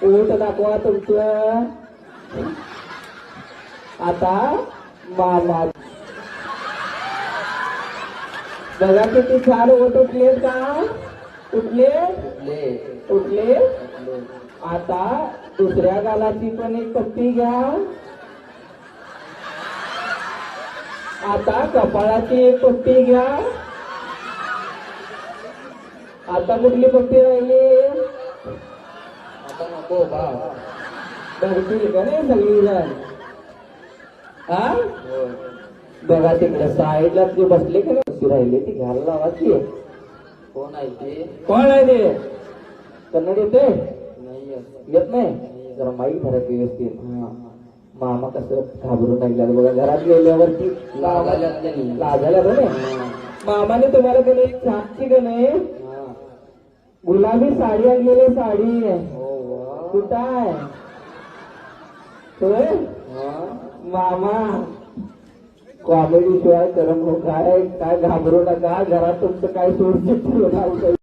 ओठ दाखवा तुमचं. आता मामा बघा किती छान ओठ उठलेत का? उठले उठले. आता दुसऱ्या गालाची पण एक पट्टी घ्या. आता कपाळाची एक पट्टी घ्या. आता कुठली पट्टी राहिली? आता नको बा. बघतील का नाही सगळी जण? हा बघा तिकडे साईडला जे बसले का नाही राहिले ती घ्यायला लावा की. कोण आहे ते? कोण आहे ते? कन्नड येते? नाही येत नाही. जरा माईक भरत व्यवस्थित. मामा कसं घाबरून राहिला बघा. घरात गेल्यावरती लाजायला बरे. मामाने तुम्हाला कधी एक छानची का नाही गुलाबी साडी आणलेली. साडी कुठं आहे? होय मामा कॉमेडी शिवाय करम काय काय घाबरू नका. घरात तुमचं काय सोडचित